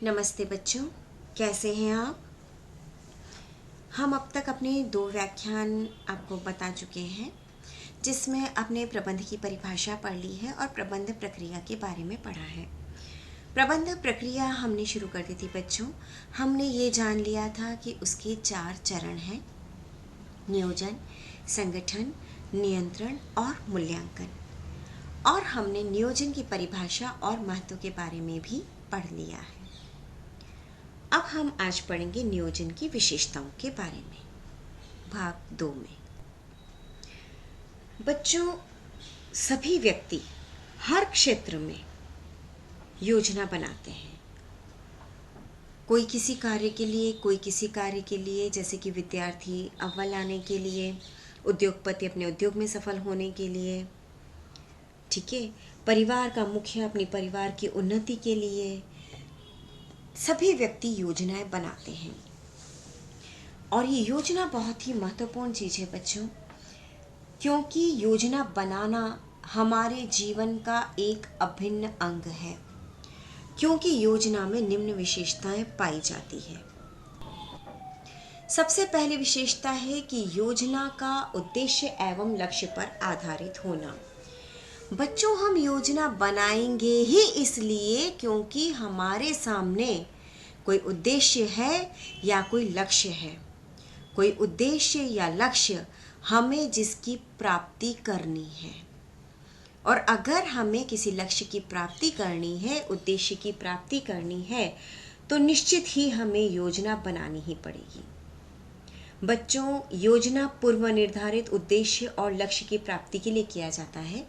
नमस्ते बच्चों, कैसे हैं आप। हम अब तक अपने 2 व्याख्यान आपको बता चुके हैं, जिसमें अपने प्रबंध की परिभाषा पढ़ ली है और प्रबंध प्रक्रिया के बारे में पढ़ा है। प्रबंध प्रक्रिया हमने शुरू कर दी थी बच्चों। हमने ये जान लिया था कि उसके 4 चरण हैं: नियोजन, संगठन, नियंत्रण और मूल्यांकन। और हमने नियोजन की परिभाषा और महत्व के बारे में भी पढ़ लिया है। अब हम आज पढ़ेंगे नियोजन की विशेषताओं के बारे में, भाग 2 में। बच्चों, सभी व्यक्ति हर क्षेत्र में योजना बनाते हैं। कोई किसी कार्य के लिए, कोई किसी कार्य के लिए, जैसे कि विद्यार्थी अव्वल आने के लिए, उद्योगपति अपने उद्योग में सफल होने के लिए, ठीक है, परिवार का मुखिया अपने परिवार की उन्नति के लिए। सभी व्यक्ति योजनाएं बनाते हैं और ये योजना बहुत ही महत्वपूर्ण चीज़ है बच्चों, क्योंकि योजना बनाना हमारे जीवन का एक अभिन्न अंग है। क्योंकि योजना में निम्न विशेषताएं पाई जाती है। सबसे पहली विशेषता है कि योजना का उद्देश्य एवं लक्ष्य पर आधारित होना। बच्चों, हम योजना बनाएंगे ही इसलिए क्योंकि हमारे सामने कोई उद्देश्य है या कोई लक्ष्य है। कोई उद्देश्य या लक्ष्य हमें जिसकी प्राप्ति करनी है, और अगर हमें किसी लक्ष्य की प्राप्ति करनी है, उद्देश्य की प्राप्ति करनी है, तो निश्चित ही हमें योजना बनानी ही पड़ेगी। बच्चों, योजना पूर्व निर्धारित उद्देश्य और लक्ष्य की प्राप्ति के लिए किया जाता है।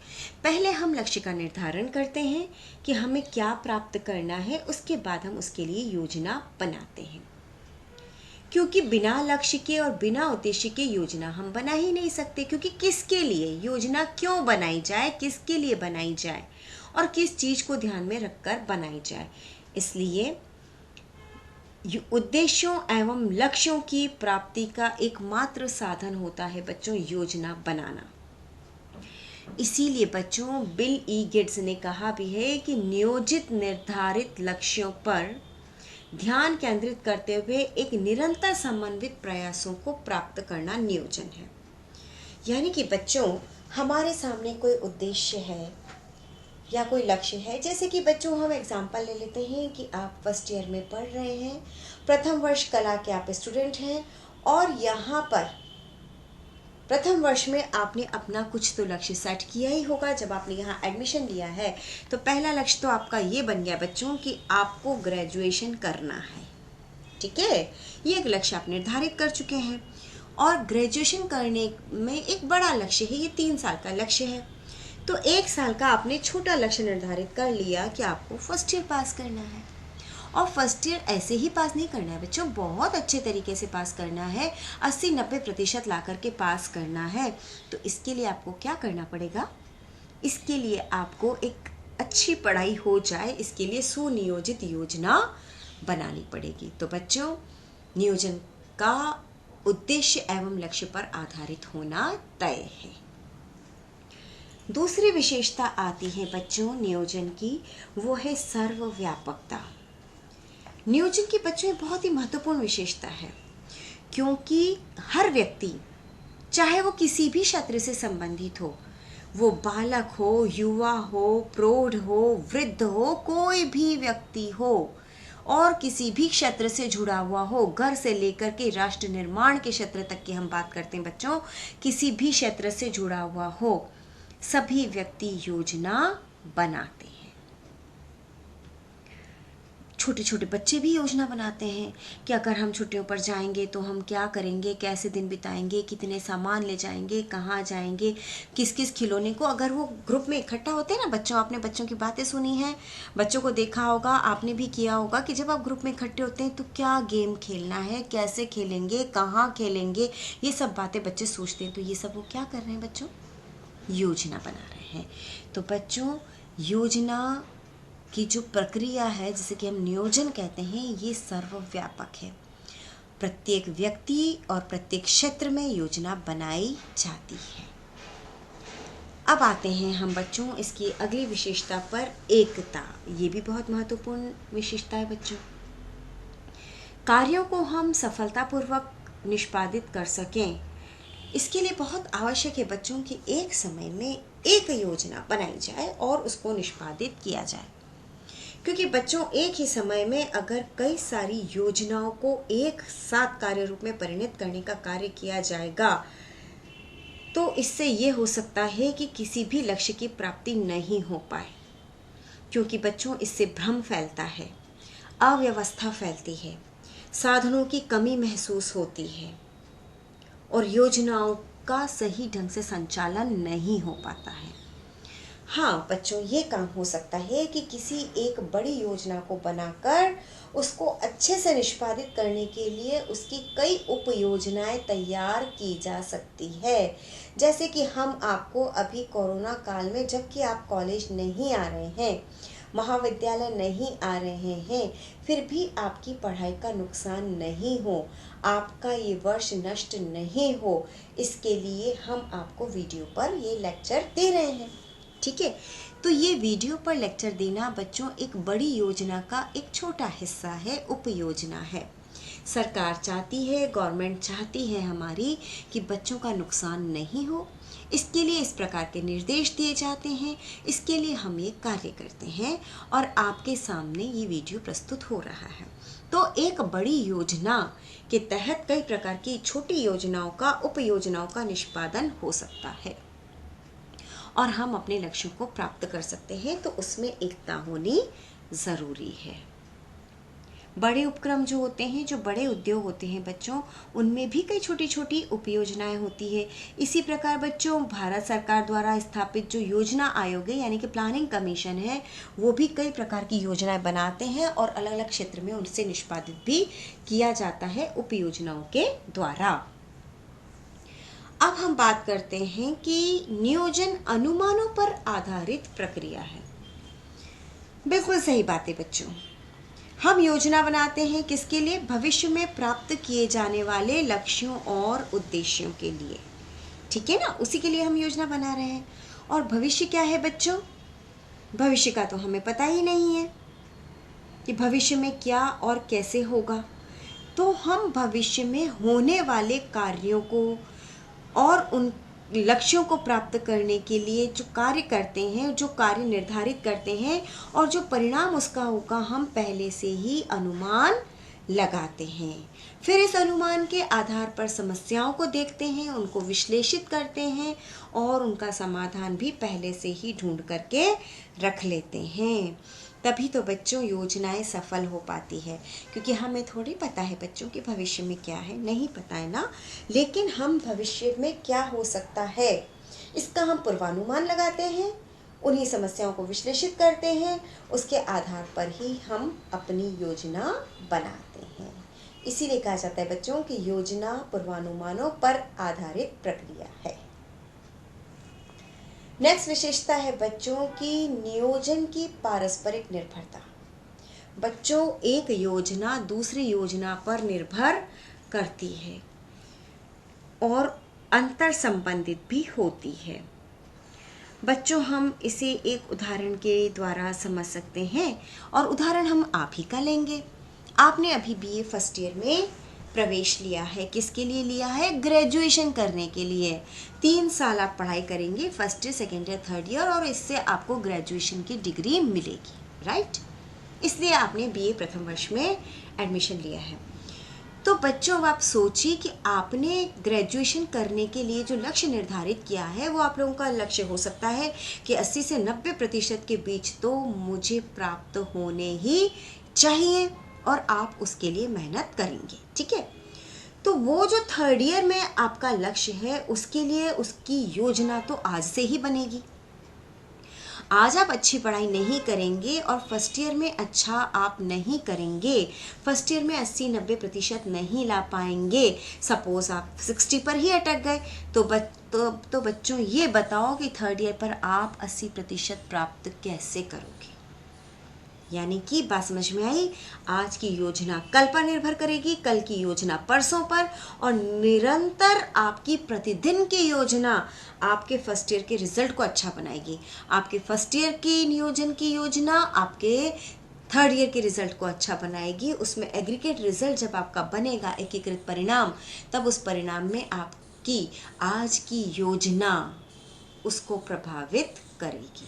पहले हम लक्ष्य का निर्धारण करते हैं कि हमें क्या प्राप्त करना है, उसके बाद हम उसके लिए योजना बनाते हैं। क्योंकि बिना लक्ष्य के और बिना उद्देश्य के योजना हम बना ही नहीं सकते। क्योंकि किसके लिए योजना क्यों बनाई जाए, किसके लिए बनाई जाए और किस चीज़ को ध्यान में रखकर बनाई जाए, इसलिए उद्देश्यों एवं लक्ष्यों की प्राप्ति का एकमात्र साधन होता है बच्चों योजना बनाना। इसीलिए बच्चों, बिल ई गेट्स ने कहा भी है कि नियोजित निर्धारित लक्ष्यों पर ध्यान केंद्रित करते हुए एक निरंतर समन्वित प्रयासों को प्राप्त करना नियोजन है। यानी कि बच्चों, हमारे सामने कोई उद्देश्य है या कोई लक्ष्य है। जैसे कि बच्चों, हम एग्जाम्पल ले लेते हैं कि आप फर्स्ट ईयर में पढ़ रहे हैं, प्रथम वर्ष कला के आप स्टूडेंट हैं, और यहाँ पर प्रथम वर्ष में आपने अपना कुछ तो लक्ष्य सेट किया ही होगा। जब आपने यहाँ एडमिशन लिया है तो पहला लक्ष्य तो आपका ये बन गया बच्चों कि आपको ग्रेजुएशन करना है, ठीक है। ये एक लक्ष्य आप निर्धारित कर चुके हैं, और ग्रेजुएशन करने में एक बड़ा लक्ष्य है, ये 3 साल का लक्ष्य है। तो 1 साल का आपने छोटा लक्ष्य निर्धारित कर लिया कि आपको फर्स्ट ईयर पास करना है। और फर्स्ट ईयर ऐसे ही पास नहीं करना है बच्चों, बहुत अच्छे तरीके से पास करना है, 80-90% ला करके पास करना है। तो इसके लिए आपको क्या करना पड़ेगा? इसके लिए आपको एक अच्छी पढ़ाई हो जाए, इसके लिए सुनियोजित योजना बनानी पड़ेगी। तो बच्चों, नियोजन का उद्देश्य एवं लक्ष्य पर आधारित होना तय है। दूसरी विशेषता आती है बच्चों नियोजन की, वो है सर्वव्यापकता। नियोजन की बच्चों बहुत ही महत्वपूर्ण विशेषता है, क्योंकि हर व्यक्ति, चाहे वो किसी भी क्षेत्र से संबंधित हो, वो बालक हो, युवा हो, प्रौढ़ हो, वृद्ध हो, कोई भी व्यक्ति हो और किसी भी क्षेत्र से जुड़ा हुआ हो, घर से लेकर के राष्ट्र निर्माण के क्षेत्र तक की हम बात करते हैं बच्चों, किसी भी क्षेत्र से जुड़ा हुआ हो, सभी व्यक्ति योजना बनाते हैं। छोटे छोटे बच्चे भी योजना बनाते हैं कि अगर हम छुट्टियों पर जाएंगे तो हम क्या करेंगे, कैसे दिन बिताएंगे, कितने सामान ले जाएंगे, कहाँ जाएंगे, किस किस खिलौने को। अगर वो ग्रुप में इकट्ठा होते हैं ना बच्चों, आपने बच्चों की बातें सुनी हैं, बच्चों को देखा होगा, आपने भी किया होगा कि जब आप ग्रुप में इकट्ठे होते हैं तो क्या गेम खेलना है, कैसे खेलेंगे, कहाँ खेलेंगे, ये सब बातें बच्चे सोचते हैं। तो ये सब वो क्या कर रहे हैं बच्चों? योजना बना रहे हैं। तो बच्चों, योजना की जो प्रक्रिया है, जिसे कि हम नियोजन कहते हैं, ये सर्वव्यापक है। प्रत्येक व्यक्ति और प्रत्येक क्षेत्र में योजना बनाई जाती है। अब आते हैं हम बच्चों इसकी अगली विशेषता पर, एकता। ये भी बहुत महत्वपूर्ण विशेषता है बच्चों। कार्यों को हम सफलतापूर्वक निष्पादित कर सकें, इसके लिए बहुत आवश्यक है बच्चों की एक समय में एक योजना बनाई जाए और उसको निष्पादित किया जाए। क्योंकि बच्चों एक ही समय में अगर कई सारी योजनाओं को एक साथ कार्य रूप में परिणत करने का कार्य किया जाएगा तो इससे ये हो सकता है कि किसी भी लक्ष्य की प्राप्ति नहीं हो पाए। क्योंकि बच्चों इससे भ्रम फैलता है, अव्यवस्था फैलती है, साधनों की कमी महसूस होती है और योजनाओं का सही ढंग से संचालन नहीं हो पाता है। हाँ बच्चों, ये काम हो सकता है कि किसी एक बड़ी योजना को बनाकर उसको अच्छे से निष्पादित करने के लिए उसकी कई उप योजनाएं तैयार की जा सकती है। जैसे कि हम आपको अभी कोरोना काल में, जबकि आप कॉलेज नहीं आ रहे हैं, महाविद्यालय नहीं आ रहे हैं, फिर भी आपकी पढ़ाई का नुकसान नहीं हो, आपका ये वर्ष नष्ट नहीं हो, इसके लिए हम आपको वीडियो पर ये लेक्चर दे रहे हैं। ठीक है, तो ये वीडियो पर लेक्चर देना बच्चों एक बड़ी योजना का एक छोटा हिस्सा है, उप योजना है। सरकार चाहती है, गवर्नमेंट चाहती है हमारी कि बच्चों का नुकसान नहीं हो, इसके लिए इस प्रकार के निर्देश दिए जाते हैं, इसके लिए हम ये कार्य करते हैं और आपके सामने ये वीडियो प्रस्तुत हो रहा है। तो एक बड़ी योजना के तहत कई प्रकार की छोटी योजनाओं का, उप योजनाओं का निष्पादन हो सकता है और हम अपने लक्ष्यों को प्राप्त कर सकते हैं। तो उसमें एकता होनी ज़रूरी है। बड़े उपक्रम जो होते हैं, जो बड़े उद्योग होते हैं बच्चों, उनमें भी कई छोटी छोटी उपयोजनाएं होती है। इसी प्रकार बच्चों भारत सरकार द्वारा स्थापित जो योजना आयोग है यानी कि प्लानिंग कमीशन है, वो भी कई प्रकार की योजनाएं बनाते हैं और अलग अलग क्षेत्र में उनसे निष्पादित भी किया जाता है उपयोजनाओं के द्वारा। अब हम बात करते हैं कि नियोजन अनुमानों पर आधारित प्रक्रिया है। बिल्कुल सही बात है बच्चों, हम योजना बनाते हैं किसके लिए? भविष्य में प्राप्त किए जाने वाले लक्ष्यों और उद्देश्यों के लिए। ठीक है ना, उसी के लिए हम योजना बना रहे हैं। और भविष्य क्या है बच्चों? भविष्य का तो हमें पता ही नहीं है कि भविष्य में क्या और कैसे होगा। तो हम भविष्य में होने वाले कार्यों को और उन लक्ष्यों को प्राप्त करने के लिए जो कार्य करते हैं, जो कार्य निर्धारित करते हैं और जो परिणाम उसका होगा, हम पहले से ही अनुमान लगाते हैं। फिर इस अनुमान के आधार पर समस्याओं को देखते हैं, उनको विश्लेषित करते हैं और उनका समाधान भी पहले से ही ढूंढ करके रख लेते हैं। तभी तो बच्चों योजनाएं सफल हो पाती है। क्योंकि हमें थोड़ी पता है बच्चों कि भविष्य में क्या है, नहीं पता है ना, लेकिन हम भविष्य में क्या हो सकता है इसका हम पूर्वानुमान लगाते हैं, उन्हीं समस्याओं को विश्लेषित करते हैं, उसके आधार पर ही हम अपनी योजना बनाते हैं। इसीलिए कहा जाता है बच्चों कि योजना पूर्वानुमानों पर आधारित प्रक्रिया है। नेक्स्ट विशेषता है बच्चों की नियोजन की पारस्परिक निर्भरता। बच्चों एक योजना दूसरी योजना पर निर्भर करती है और अंतर संबंधित भी होती है। बच्चों हम इसे एक उदाहरण के द्वारा समझ सकते हैं और उदाहरण हम आप ही का लेंगे। आपने अभी बीए फर्स्ट ईयर में प्रवेश लिया है, किसके लिए लिया है? ग्रेजुएशन करने के लिए। 3 साल आप पढ़ाई करेंगे, first year, second year, third year, और इससे आपको ग्रेजुएशन की डिग्री मिलेगी, राइट? इसलिए आपने बीए प्रथम वर्ष में एडमिशन लिया है। तो बच्चों आप सोचिए कि आपने ग्रेजुएशन करने के लिए जो लक्ष्य निर्धारित किया है वो आप लोगों का लक्ष्य हो सकता है कि 80 से 90% के बीच तो मुझे प्राप्त होने ही चाहिए और आप उसके लिए मेहनत करेंगे। ठीक है, तो वो जो थर्ड ईयर में आपका लक्ष्य है उसके लिए उसकी योजना तो आज से ही बनेगी। आज आप अच्छी पढ़ाई नहीं करेंगे और फर्स्ट ईयर में अच्छा आप नहीं करेंगे, फर्स्ट ईयर में 80-90% नहीं ला पाएंगे, सपोज आप 60 पर ही अटक गए, तो बच्चों ये बताओ कि थर्ड ईयर पर आप 80% प्राप्त कैसे करोगे? यानी कि बात समझ में आई, आज की योजना कल पर निर्भर करेगी, कल की योजना परसों पर, और निरंतर आपकी प्रतिदिन की योजना आपके फर्स्ट ईयर के रिजल्ट को अच्छा बनाएगी। आपके फर्स्ट ईयर की नियोजन की योजना आपके थर्ड ईयर के रिजल्ट को अच्छा बनाएगी। उसमें एग्रीगेट रिजल्ट जब आपका बनेगा, एकीकृत परिणाम, तब उस परिणाम में आपकी आज की योजना उसको प्रभावित करेगी।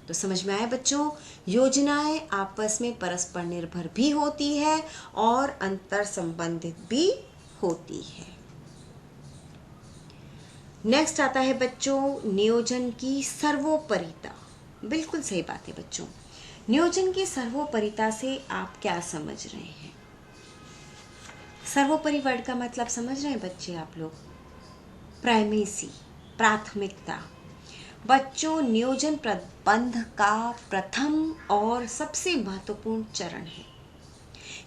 तो समझ में आया बच्चों, योजनाएं आपस में परस्पर निर्भर भी होती है और अंतर संबंधित भी होती है। नेक्स्ट आता है बच्चों नियोजन की सर्वोपरिता। बिल्कुल सही बात है बच्चों, नियोजन की सर्वोपरिता से आप क्या समझ रहे हैं? सर्वोपरि वर्ड का मतलब समझ रहे हैं बच्चे आप लोग? प्राइमेसी, प्राथमिकता। बच्चों, नियोजन प्रबंध का प्रथम और सबसे महत्वपूर्ण चरण है।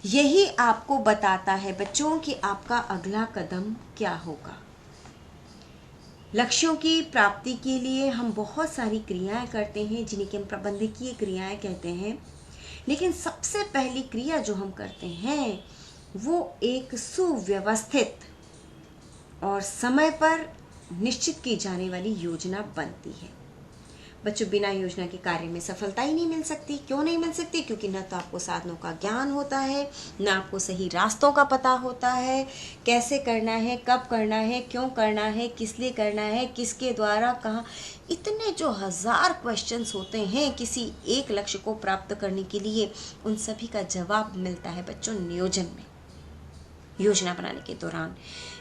यही आपको बताता है बच्चों कि आपका अगला कदम क्या होगा। लक्ष्यों की प्राप्ति के लिए हम बहुत सारी क्रियाएं करते हैं जिन्हें कि हम प्रबंधकीय क्रियाएं कहते हैं, लेकिन सबसे पहली क्रिया जो हम करते हैं वो एक सुव्यवस्थित और समय पर निश्चित की जाने वाली योजना बनती है। बच्चों, बिना योजना के कार्य में सफलता ही नहीं मिल सकती। क्यों नहीं मिल सकती? क्योंकि न तो आपको साधनों का ज्ञान होता है, न आपको सही रास्तों का पता होता है, कैसे करना है, कब करना है, क्यों करना है, किस लिए करना है, किसके द्वारा, कहाँ। इतने जो हजार क्वेश्चंस होते हैं किसी एक लक्ष्य को प्राप्त करने के लिए, उन सभी का जवाब मिलता है बच्चों नियोजन में, योजना बनाने के दौरान।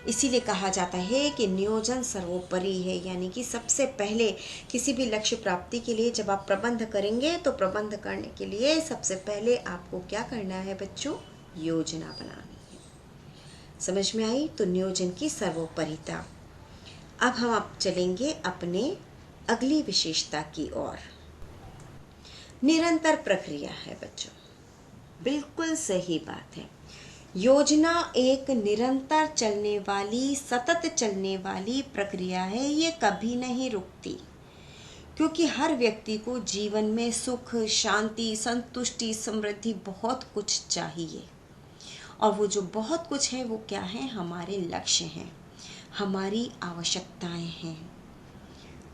इसीलिए कहा जाता है कि नियोजन सर्वोपरि है, यानी कि सबसे पहले किसी भी लक्ष्य प्राप्ति के लिए जब आप प्रबंध करेंगे तो प्रबंध करने के लिए सबसे पहले आपको क्या करना है बच्चों? योजना बनानी है। समझ में आई? तो नियोजन की सर्वोपरिता। अब हम आप चलेंगे अपने अगली विशेषता की ओर। निरंतर प्रक्रिया है बच्चों, बिल्कुल सही बात है। योजना एक निरंतर चलने वाली, सतत चलने वाली प्रक्रिया है। ये कभी नहीं रुकती, क्योंकि हर व्यक्ति को जीवन में सुख, शांति, संतुष्टि, समृद्धि, बहुत कुछ चाहिए। और वो जो बहुत कुछ है वो क्या है? हमारे लक्ष्य हैं, हमारी आवश्यकताएं हैं।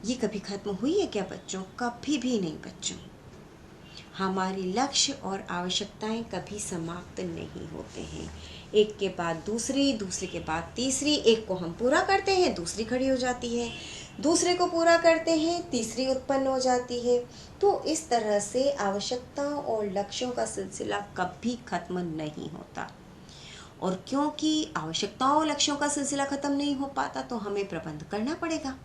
ये कभी खत्म हुई है क्या बच्चों? कभी भी नहीं बच्चों। हमारे लक्ष्य और आवश्यकताएं कभी समाप्त नहीं होते हैं। एक के बाद दूसरी, दूसरे के बाद तीसरी। एक को हम पूरा करते हैं, दूसरी खड़ी हो जाती है, दूसरे को पूरा करते हैं, तीसरी उत्पन्न हो जाती है। तो इस तरह से आवश्यकताओं और लक्ष्यों का सिलसिला कभी खत्म नहीं होता। और क्योंकि आवश्यकताओं और लक्ष्यों का सिलसिला खत्म नहीं हो पाता तो हमें प्रबंध करना पड़ेगा।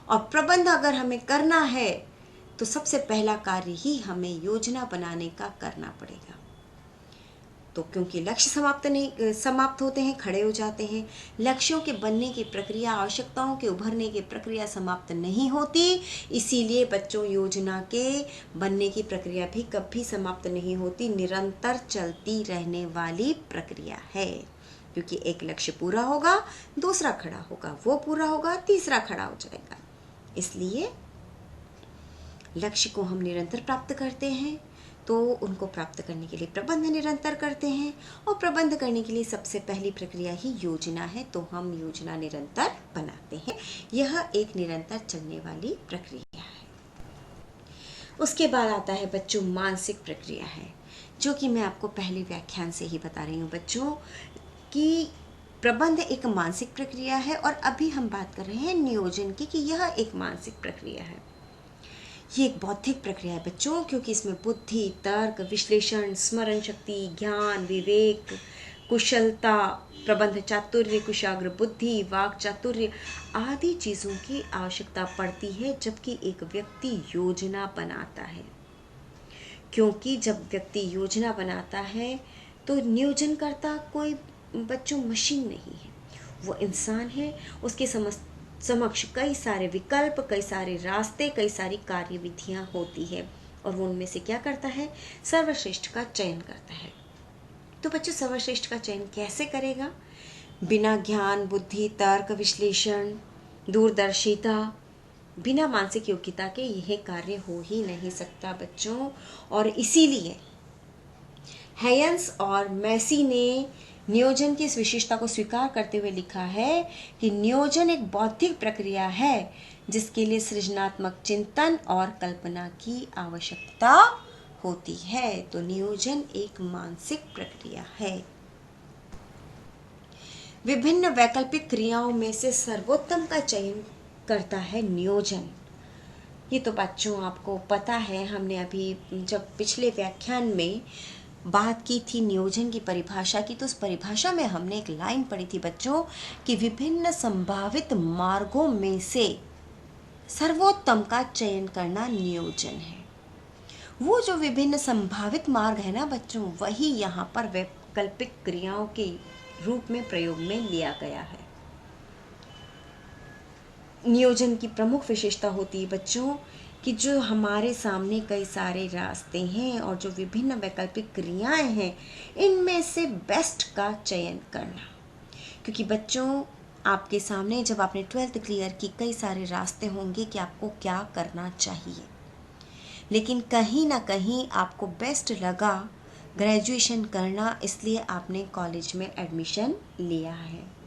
और प्रबंध अगर हमें करना है तो सबसे पहला कार्य ही हमें योजना बनाने का करना पड़ेगा। तो क्योंकि लक्ष्य समाप्त होते हैं, खड़े हो जाते हैं, लक्ष्यों के बनने की प्रक्रिया, आवश्यकताओं के उभरने की प्रक्रिया समाप्त नहीं होती। इसीलिए बच्चों, योजना के बनने की प्रक्रिया भी कभी समाप्त नहीं होती, निरंतर चलती रहने वाली प्रक्रिया है। क्योंकि एक लक्ष्य पूरा होगा, दूसरा खड़ा होगा, वो पूरा होगा, तीसरा खड़ा हो जाएगा। इसलिए लक्ष्य को हम निरंतर प्राप्त करते हैं, तो उनको प्राप्त करने के लिए प्रबंध निरंतर करते हैं। और प्रबंध करने के लिए सबसे पहली प्रक्रिया ही योजना है, तो हम योजना निरंतर बनाते हैं। यह एक निरंतर चलने वाली प्रक्रिया है। उसके बाद आता है बच्चों मानसिक प्रक्रिया है, जो कि मैं आपको पहले व्याख्यान से ही बता रही हूँ बच्चों कि प्रबंध एक मानसिक प्रक्रिया है। और अभी हम बात कर रहे हैं नियोजन की, कि यह एक मानसिक प्रक्रिया है। ये एक बौद्धिक प्रक्रिया है बच्चों, क्योंकि इसमें बुद्धि, तर्क, विश्लेषण, स्मरण शक्ति, ज्ञान, विवेक, कुशलता, प्रबंध चातुर्य, कुशाग्र बुद्धि, वाक चातुर्य आदि चीज़ों की आवश्यकता पड़ती है जबकि एक व्यक्ति योजना बनाता है। क्योंकि जब व्यक्ति योजना बनाता है तो नियोजन करता कोई बच्चों मशीन नहीं है, वो इंसान है। उसके समक्ष कई सारे विकल्प, कई सारे रास्ते, कई सारी कार्यविधियां होती है, और वो उनमें से क्या करता है? सर्वश्रेष्ठ का चयन करता है। तो बच्चों, सर्वश्रेष्ठ का चयन कैसे करेगा? बिना ज्ञान, बुद्धि, तर्क, विश्लेषण, दूरदर्शिता, बिना मानसिक योग्यता के यह कार्य हो ही नहीं सकता बच्चों। और इसीलिए हेयंस और मैसी ने नियोजन की इस विशेषता को स्वीकार करते हुए लिखा है कि नियोजन एक बौद्धिक प्रक्रिया है जिसके लिए सृजनात्मक चिंतन और कल्पना की आवश्यकता होती है। तो नियोजन एक मानसिक प्रक्रिया है। विभिन्न वैकल्पिक क्रियाओं में से सर्वोत्तम का चयन करता है नियोजन। ये तो बच्चों आपको पता है, हमने अभी जब पिछले व्याख्यान में बात की थी नियोजन की परिभाषा की, तो उस परिभाषा में हमने एक लाइन पढ़ी थी बच्चों कि विभिन्न संभावित मार्गों में से सर्वोत्तम का चयन करना नियोजन है। वो जो विभिन्न संभावित मार्ग है ना बच्चों, वही यहाँ पर वैकल्पिक क्रियाओं के रूप में प्रयोग में लिया गया है। नियोजन की प्रमुख विशेषता होती है बच्चों कि जो हमारे सामने कई सारे रास्ते हैं और जो विभिन्न वैकल्पिक क्रियाएं हैं, इनमें से बेस्ट का चयन करना। क्योंकि बच्चों आपके सामने जब आपने 12th क्लियर की, कई सारे रास्ते होंगे कि आपको क्या करना चाहिए, लेकिन कहीं ना कहीं आपको बेस्ट लगा ग्रेजुएशन करना, इसलिए आपने कॉलेज में एडमिशन लिया है।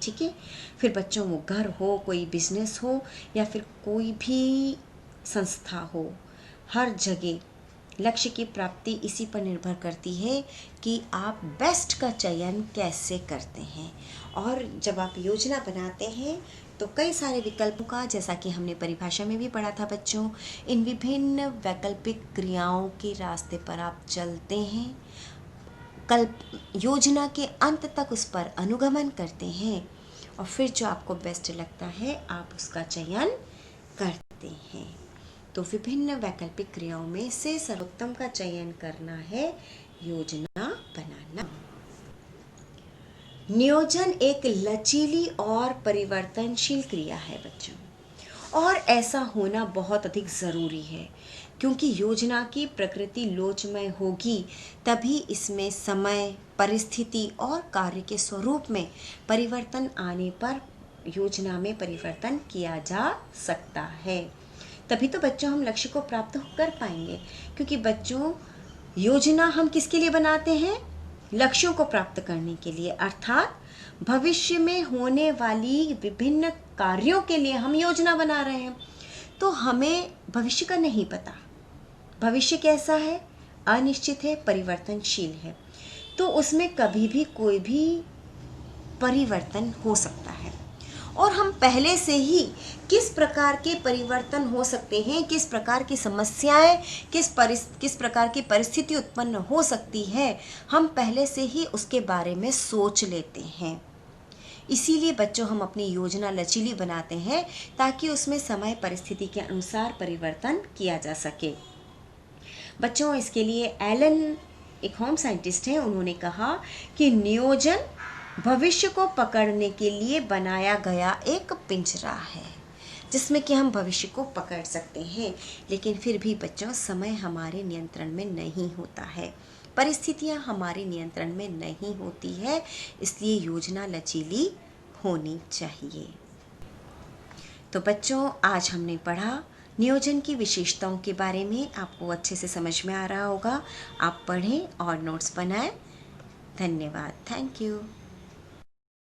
ठीक है। फिर बच्चों वो घर हो, कोई बिजनेस हो या फिर कोई भी संस्था हो, हर जगह लक्ष्य की प्राप्ति इसी पर निर्भर करती है कि आप बेस्ट का चयन कैसे करते हैं। और जब आप योजना बनाते हैं तो कई सारे विकल्पों का, जैसा कि हमने परिभाषा में भी पढ़ा था बच्चों, इन विभिन्न वैकल्पिक क्रियाओं के रास्ते पर आप चलते हैं, योजना के अंत तक उस पर अनुगमन करते हैं और फिर जो आपको बेस्ट लगता है आप उसका चयन करते हैं। तो विभिन्न वैकल्पिक क्रियाओं में से सर्वोत्तम का चयन करना है योजना बनाना। नियोजन एक लचीली और परिवर्तनशील क्रिया है बच्चों, और ऐसा होना बहुत अधिक ज़रूरी है क्योंकि योजना की प्रकृति लोचमय होगी तभी इसमें समय, परिस्थिति और कार्य के स्वरूप में परिवर्तन आने पर योजना में परिवर्तन किया जा सकता है। तभी तो बच्चों हम लक्ष्य को प्राप्त कर पाएंगे। क्योंकि बच्चों योजना हम किसके लिए बनाते हैं? लक्ष्यों को प्राप्त करने के लिए, अर्थात भविष्य में होने वाली विभिन्न कार्यों के लिए हम योजना बना रहे हैं। तो हमें भविष्य का नहीं पता, भविष्य कैसा है? अनिश्चित है, परिवर्तनशील है, तो उसमें कभी भी कोई भी परिवर्तन हो सकता है। और हम पहले से ही किस प्रकार के परिवर्तन हो सकते हैं, किस प्रकार की समस्याएं, किस प्रकार की परिस्थिति उत्पन्न हो सकती है, हम पहले से ही उसके बारे में सोच लेते हैं। इसीलिए बच्चों हम अपनी योजना लचीली बनाते हैं ताकि उसमें समय परिस्थिति के अनुसार परिवर्तन किया जा सके। बच्चों इसके लिए एलन, एक होम साइंटिस्ट हैं, उन्होंने कहा कि नियोजन भविष्य को पकड़ने के लिए बनाया गया एक पिंजरा है जिसमें कि हम भविष्य को पकड़ सकते हैं। लेकिन फिर भी बच्चों समय हमारे नियंत्रण में नहीं होता है, परिस्थितियां हमारे नियंत्रण में नहीं होती है, इसलिए योजना लचीली होनी चाहिए। तो बच्चों आज हमने पढ़ा नियोजन की विशेषताओं के बारे में, आपको अच्छे से समझ में आ रहा होगा। आप पढ़ें और नोट्स बनाएं। धन्यवाद। Thank you.